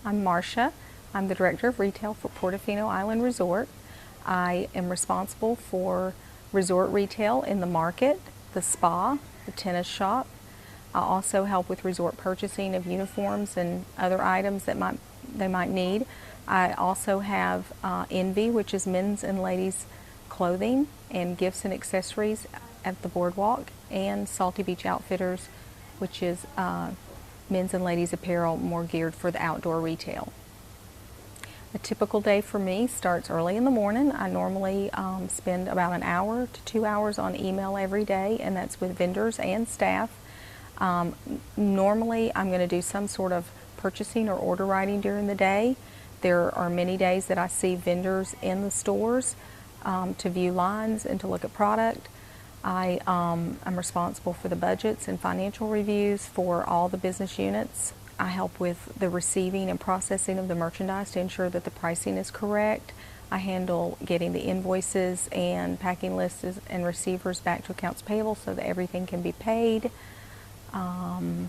I'm Marcia. I'm the Director of Retail for Portofino Island Resort. I am responsible for resort retail in the market, the spa, the tennis shop. I also help with resort purchasing of uniforms and other items that they might need. I also have Envy, which is men's and ladies clothing and gifts and accessories at the boardwalk, and Salty Beach Outfitters, which is men's and ladies apparel more geared for the outdoor retail. A typical day for me starts early in the morning. I normally spend about an hour to 2 hours on email every day, and that's with vendors and staff. Normally I'm going to do some sort of purchasing or order writing during the day. There are many days that I see vendors in the stores to view lines and to look at product. I'm responsible for the budgets and financial reviews for all the business units. I help with the receiving and processing of the merchandise to ensure that the pricing is correct. I handle getting the invoices and packing lists and receivers back to accounts payable so that everything can be paid. I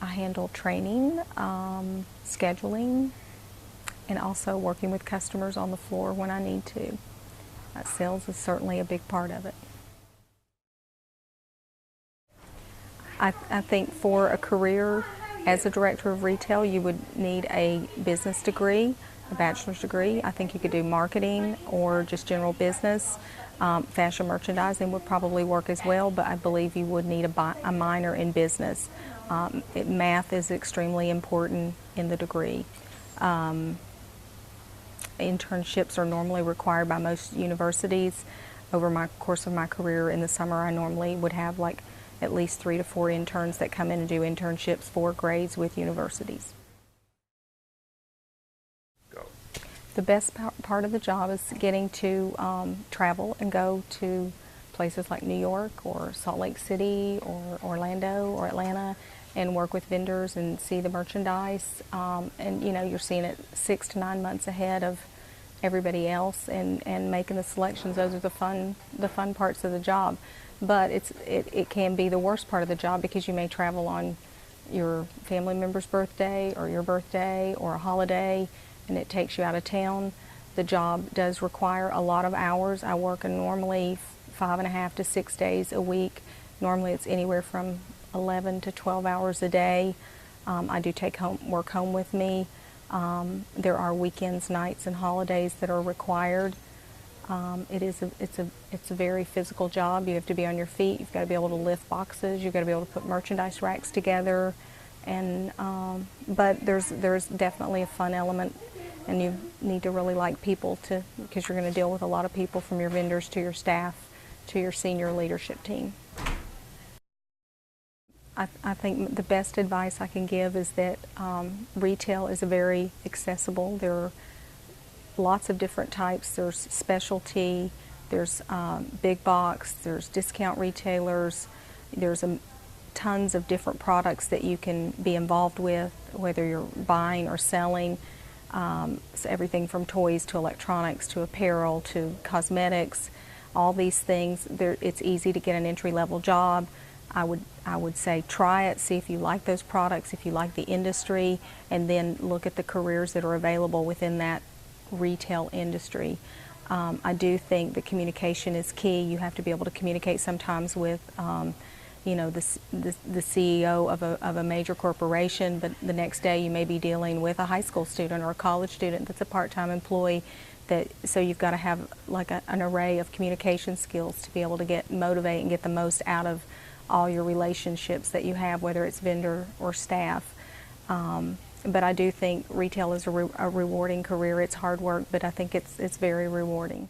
handle training, scheduling, and also working with customers on the floor when I need to. Sales is certainly a big part of it. I think for a career as a director of retail, you would need a business degree, a bachelor's degree. I think you could do marketing or just general business. Fashion merchandising would probably work as well, but I believe you would need a minor in business. Math is extremely important in the degree. Internships are normally required by most universities. Over my course of my career in the summer, I normally would have like at least 3 to 4 interns that come in and do internships for grades with universities. Go. The best part of the job is getting to travel and go to places like New York or Salt Lake City or Orlando or Atlanta and work with vendors and see the merchandise. And you know, you're seeing it 6 to 9 months ahead of everybody else and making the selections. Those are the fun parts of the job. But it can be the worst part of the job because you may travel on your family member's birthday or your birthday or a holiday and it takes you out of town. The job does require a lot of hours. I work normally 5.5 to 6 days a week. Normally it's anywhere from 11 to 12 hours a day. I do take work home with me. There are weekends, nights, and holidays that are required. It's a very physical job. You have to be on your feet. You've got to be able to lift boxes. You've got to be able to put merchandise racks together. And but there's definitely a fun element, and you need to really like people because you're going to deal with a lot of people, from your vendors to your staff to your senior leadership team. I think the best advice I can give is that retail is very accessible. There are lots of different types. There's specialty, there's big box, there's discount retailers, there's tons of different products that you can be involved with, whether you're buying or selling. So everything from toys to electronics to apparel to cosmetics, all these things. It's easy to get an entry-level job. I would say try it, see if you like those products, if you like the industry, and then look at the careers that are available within that retail industry. I do think that communication is key. You have to be able to communicate sometimes with you know, the CEO of a major corporation, but the next day you may be dealing with a high school student or a college student that's a part-time employee. So you've got to have like an array of communication skills to be able to motivate and get the most out of all your relationships that you have, whether it's vendor or staff. But I do think retail is a rewarding career. It's hard work, but I think it's very rewarding.